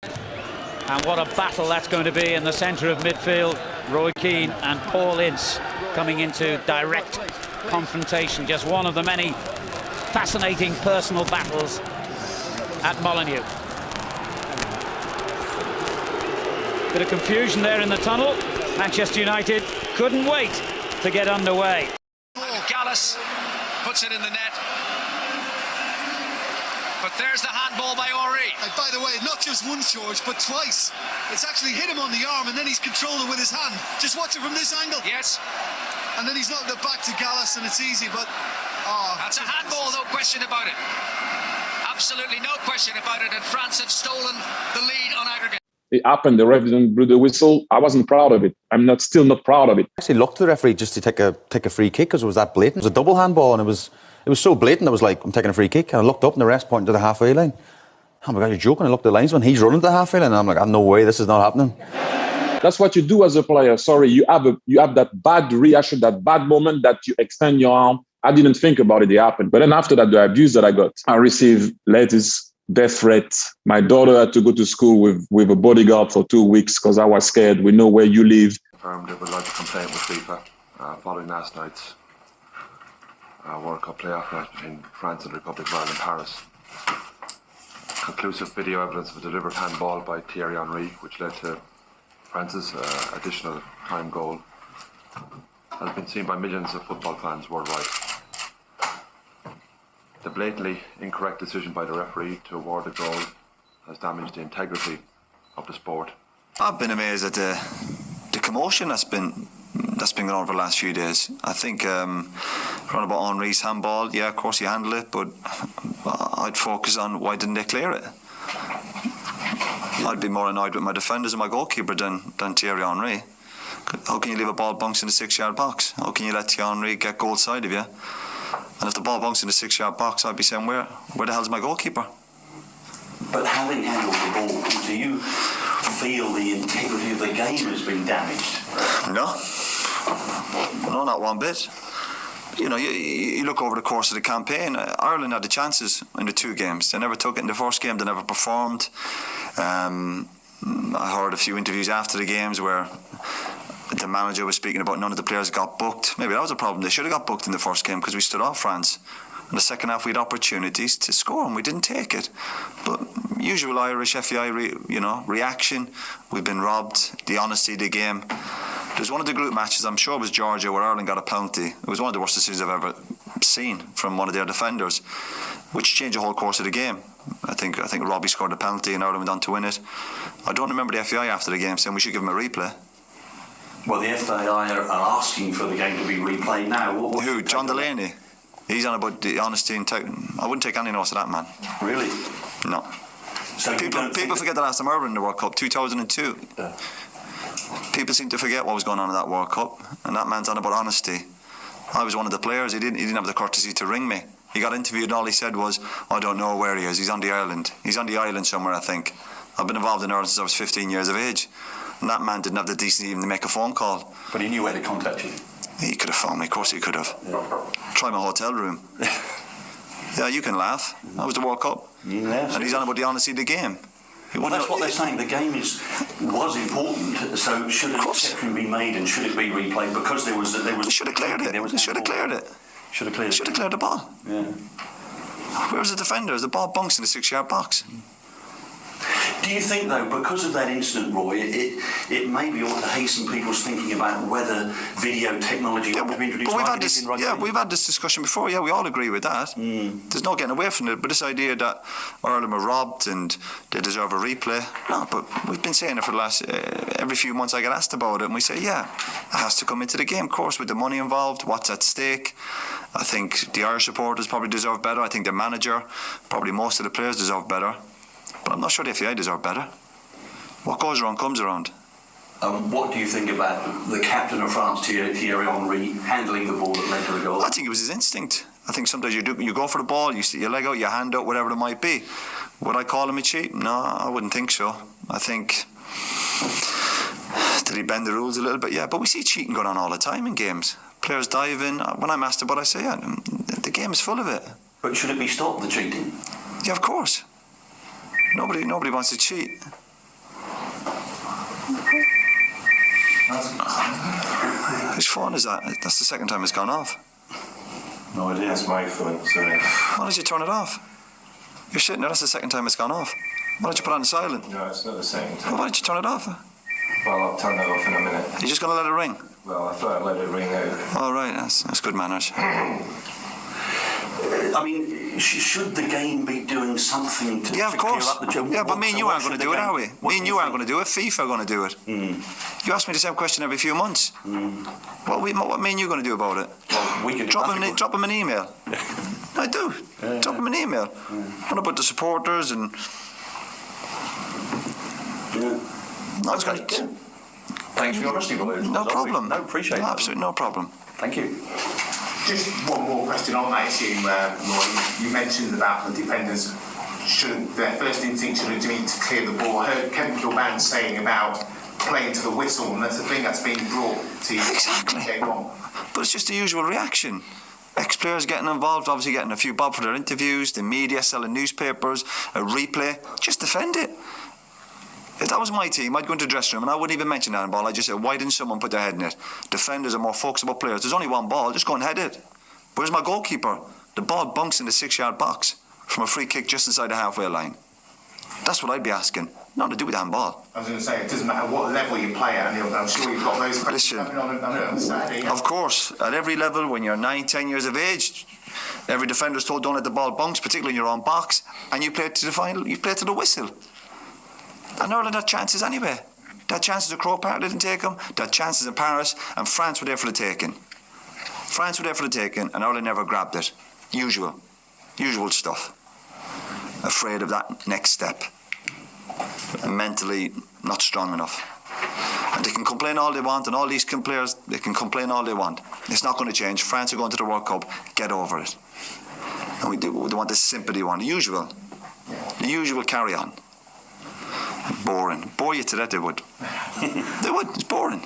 And what a battle that's going to be in the centre of midfield. Roy Keane and Paul Ince coming into direct confrontation. Just one of the many fascinating personal battles at Molineux. Bit of confusion there in the tunnel. Manchester United couldn't wait to get underway. Gallus puts it in the net. But there's the handball by Henry. And by the way, not just once, George, but twice. It's actually hit him on the arm and then he's controlled it with his hand. Just watch it from this angle. Yes. And then he's knocked it back to Gallus and it's easy, but... That's a handball, no question about it. Absolutely no question about it. And France have stolen the lead on aggregate. It happened, the referee blew the whistle. I wasn't proud of it. I'm still not proud of it. I actually looked to the referee just to take a free kick because it was that blatant. It was a double handball and it was so blatant. I was like, I'm taking a free kick. And I looked up and the rest pointed to the halfway line. Oh my God, you're joking. I looked at the linesman. He's running to the halfway line. And I'm like, no way, this is not happening. That's what you do as a player. Sorry, you have that bad reaction, that bad moment that you extend your arm. I didn't think about it happened. But then after that, the abuse that I got, I received letters, death threats. My daughter had to go to school with a bodyguard for 2 weeks because I was scared. We know where you live. Confirmed it would like to complain with FIFA following last night's World Cup playoff match between France and the Republic of Ireland in Paris. Conclusive video evidence of a delivered handball by Thierry Henry, which led to France's additional time goal, has been seen by millions of football fans worldwide. The blatantly incorrect decision by the referee to award the goal has damaged the integrity of the sport. I've been amazed at the commotion that's been going on for the last few days. I think around about Henry's handball, yeah, of course he handled it, but I'd focus on why didn't they clear it. I'd be more annoyed with my defenders and my goalkeeper than Thierry Henry. How can you leave a ball bounce in the 6-yard box? How can you let Thierry Henry get goal side of you? And if the ball bounced in the 6-yard box, I'd be saying, where the hell's my goalkeeper? But having handled the ball, do you feel the integrity of the game has been damaged? No, not one bit. You know, you look over the course of the campaign, Ireland had the chances in the 2 games. They never took it in the first game, they never performed. I heard a few interviews after the games where the manager was speaking about none of the players got booked. Maybe that was a problem. They should have got booked in the first game because we stood off France. In the second half, we had opportunities to score and we didn't take it. But usual Irish FAI, reaction. We've been robbed. The honesty of the game. There's one of the group matches, I'm sure it was Georgia, where Ireland got a penalty. It was one of the worst decisions I've ever seen from one of their defenders, which changed the whole course of the game. I think Robbie scored a penalty and Ireland went on to win it. I don't remember the FAI after the game saying we should give him a replay. Well, the FAI are asking for the game to be replayed now. Who? John Delaney? He's on about the honesty and I wouldn't take any notice of that man. Really? No. So people forget the last time Ireland in the World Cup, 2002. Yeah. People seem to forget what was going on in that World Cup, and that man's on about honesty. I was one of the players. He didn't have the courtesy to ring me. He got interviewed and all he said was, I don't know where he is. He's on the island. He's on the island somewhere, I think. I've been involved in Ireland since I was 15 years of age. And that man didn't have the decency even to make a phone call. But he knew where to contact you. He could have phoned me, of course he could have. Yeah. Try my hotel room. Yeah, you can laugh. That was the World Cup. Yeah, and he's on about the honesty of the game. Well, that's what they're saying. The game was important, so should an exception be made and should it be replayed? Because there was they should have cleared it. They should have cleared it. Should have cleared it. Should have cleared the ball. Yeah. Where was the defender? The ball bunks in the 6-yard box. Do you think, though, because of that incident, Roy, it maybe ought to hasten people's thinking about whether video technology ought to be introduced? But we've had this discussion before. Yeah, we all agree with that. There's no getting away from it. But this idea that Ireland were robbed and they deserve a replay, no. But we've been saying it for the last every few months. I get asked about it, and we say, yeah, it has to come into the game, of course, with the money involved, what's at stake. I think the Irish supporters probably deserve better. I think the manager, probably most of the players deserve better. But I'm not sure the FAI deserve better. What goes around comes around. What do you think about the captain of France, Thierry Henry, handling the ball that led to the goal? I think it was his instinct. I think sometimes you go for the ball, you stick your leg out, your hand out, whatever it might be. Would I call him a cheat? No, I wouldn't think so. I think... Did he bend the rules a little bit? Yeah, but we see cheating going on all the time in games. Players dive in. When I'm asked about it, I say, yeah, the game is full of it. But should it be stopped, the cheating? Yeah, of course. Nobody wants to cheat. Whose phone is that? That's the second time it's gone off. No idea. That's my phone, sorry. Why did you turn it off? You're sitting there, that's the second time it's gone off. Why don't you put it on silent? No, it's not the second time. Well, why don't you turn it off? Well, I'll turn that off in a minute. You're just going to let it ring? Well, I thought I'd let it ring out. All right, that's good manners. I mean, should the game be doing something to Yeah, of course. clear up the joke? Yeah, but me and you aren't going to do it, are we? Me and you aren't going to do it. FIFA are going to do it. You ask me the same question every few months. What me and you going to do about it? Well, we could Drop him an email. I do. Drop him an email. What about the supporters and... No, it's Okay, going good. Thanks for your honesty, Roy. No problem. No, appreciate that. Absolutely no problem. Thank you. Just one more question on that issue, Roy. You mentioned about the defenders their first instinct should be to clear the ball. I heard Kevin Kilbane saying about playing to the whistle, and that's the thing that's being brought to you. Exactly. But it's just the usual reaction. Ex-players getting involved, obviously getting a few bob for their interviews, the media selling newspapers, a replay. Just defend it. If that was my team, I'd go into the dressing room and I wouldn't even mention handball. I'd just say, why didn't someone put their head in it? Defenders are more focused about players. There's only one ball, just go and head it. Where's my goalkeeper? The ball bunks in the 6-yard box from a free kick just inside the halfway line. That's what I'd be asking. Nothing to do with handball. I was going to say, it doesn't matter what level you play at, and I'm sure you've got those questions coming on Saturday. Of course, at every level, when you're 9, 10 years of age, every defender's told don't let the ball bounce, particularly in your own box, and you play to the final, you play to the whistle. And Ireland had chances anyway. They had chances at Croke Park, they didn't take them. They had chances in Paris, and France were there for the taking. France were there for the taking, and Ireland never grabbed it. Usual stuff. Afraid of that next step. Mentally not strong enough. And they can complain all they want, and all these players, they can complain all they want. It's not going to change. France are going to the World Cup. Get over it. And we want the sympathy one, the usual carry on. Boring. Bore you to death, they would. They would. It's boring.